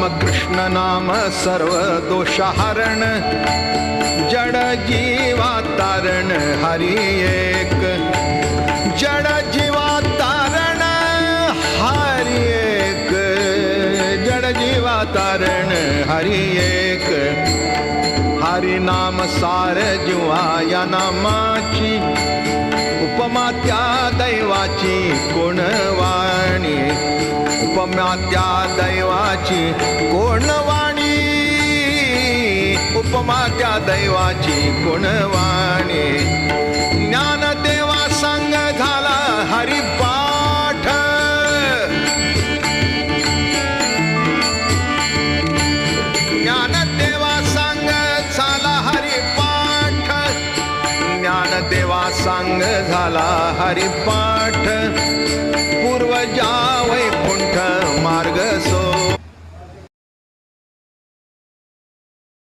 कृष्ण नाम सर्व दोषहरण, जड जीवा तारण हरी एक, जड जीवा तारण हरी एक, जड जीवा तारण हरी एक. हरी नाम सार जीवा या नामाची, उपमा त्या दैवाची कोण वाणी, उपमा त्या दैवाची कोण वाणी, उपमा त्या दैवाची कोण वाणी. ज्ञानदेवा संग झाला हरिपाठ, ज्ञानदेवा संग झाला हरिपाठ, ज्ञानदेवा संग झाला हरिपाठ.